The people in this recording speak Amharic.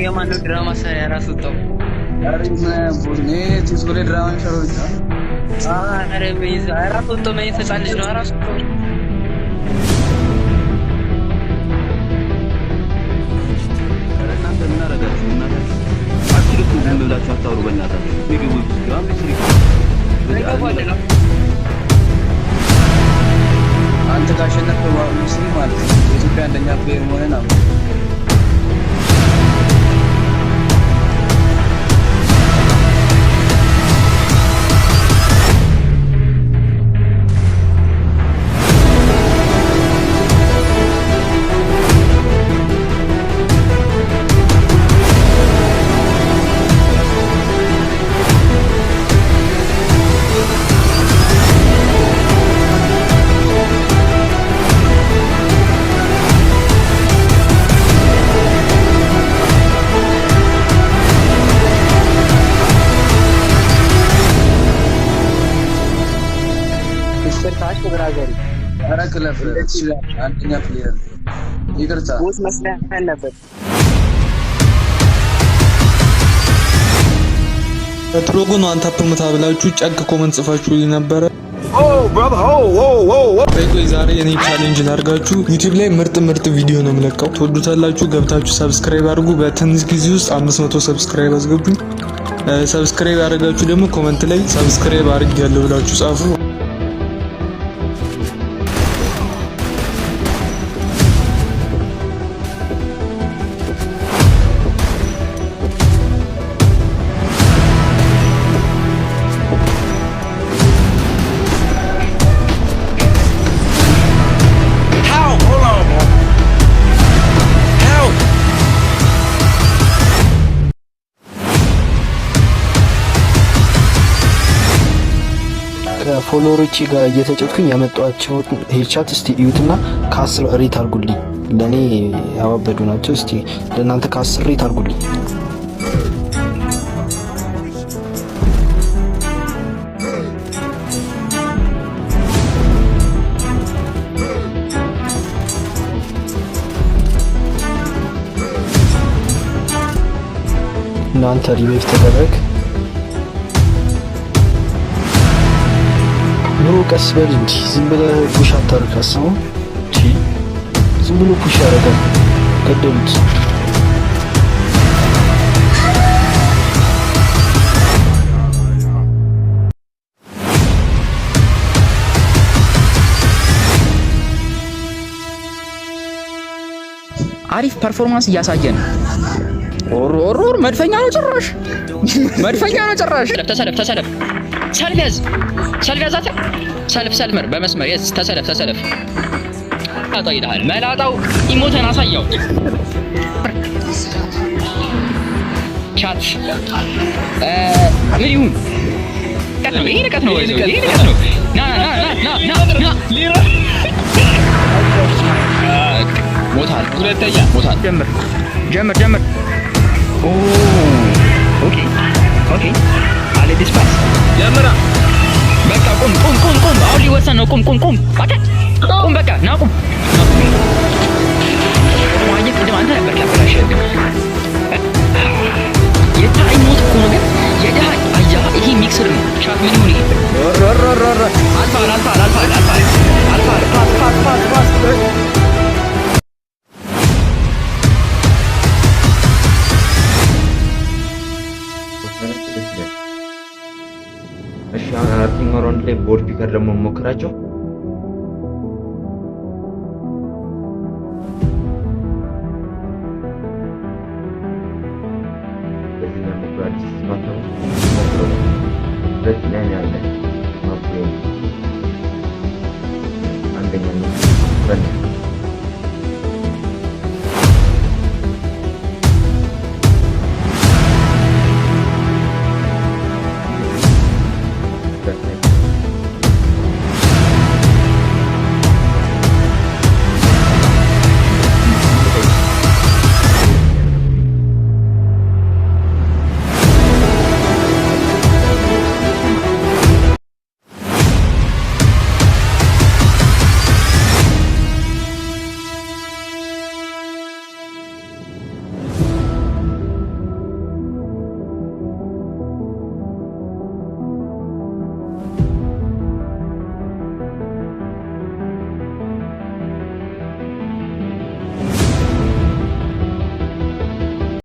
የማን ነው ድራማ ሰሪ ራሱ ተው አሪና ቦኔ ትዝጎለ ድራማ ሸሮች አረ በይዛ ራሱ ተው ምን ተጻልጅ ነው ራሱ ተው አረና ተና ረጋችሁ እና አትልኩ ዝም ብላችሁ አታውሩ በእናታችሁ ምግቡ ግራም ስሪ አንተ ካሸነፈ ምስሪ ማለት ነው የኢትዮጵያ አንደኛ ፕሌየር መሆንን አምነው ታሽ ብራዘር አራክለፍ አንደኛ ፕሌየር ይቅርታ ቦስ መስራት አለበት ትሮጉን አንተ አፕምታ ብላችሁ ጨግ ኮመንት ጽፋችሁ ነበር ቆይ ዛሬ እኔ ቻሌንጅ ላርጋችሁ ዩቲዩብ ላይ ምርጥ ቪዲዮ ነው የምለቀው ትወዱታላችሁ ገብታችሁ ሰብስክራይብ አድርጉ በትንሽ ጊዜ ውስጥ 500 ሰብስክራይብ አስገቡኝ ሰብስክራይብ ያደርጋችሁ ደግሞ ኮመንት ላይ ሰብስክራይብ አድርጌያለሁ ብላችሁ ጻፉ ፎሎወሮቼ ጋር እየተጨጥኩኝ ያመጣቸው ሄድሻት እስቲ እዩትና ከ10 ሬት አድርጉልኝ ለኔ ያባበዱ ናቸው እስቲ ለእናንተ ከ10 ሬት አድርጉልኝ እናንተ ሪሜክ ተደረግ ብሩ ቀስ በል እንጂ ዝም ብለህ ፑሽ አታርግ አስበው እንጂ ዝም ብሎ ፑሽ ያደርጋል ገደሉት አሪፍ ፐርፎርማንስ እያሳየን ኦሮር መድፈኛ ነው ጭራሽ ተሰለፍ ሰልፍ ያዛተ ሰልፍ በመስመር የስ ተሰለፍ አጣው ይላል መላጣው ኢሞተን አሳያው ቻት ምን ይሁን ይሄ ንቀት ነው ና ሞታል ሁለተኛ ሞታል ጀምር ኦ ኦኬ አለ ዲስፓስ ጀምራ በቃ ቁም አሁን ሊወሰን ነው ቁም በቃ ቁም በቃ ና ቁም ዋጅ ቅድም አንተ ነበር ያበላሽ የታይ ሞት እኮ ነው ግን የደሃ አያ ይሄ ሚክሰር ነው ቻት ምን ይሁን ይሄ ፓስ እሺ አራተኛው ራውንድ ላይ ቦርድ ፒከር ደግሞ ሞክራቸው በዚህ ነው ፕራክቲስ ማታው ሁለተኛ ያለ ማፕሎ አንደኛ ነው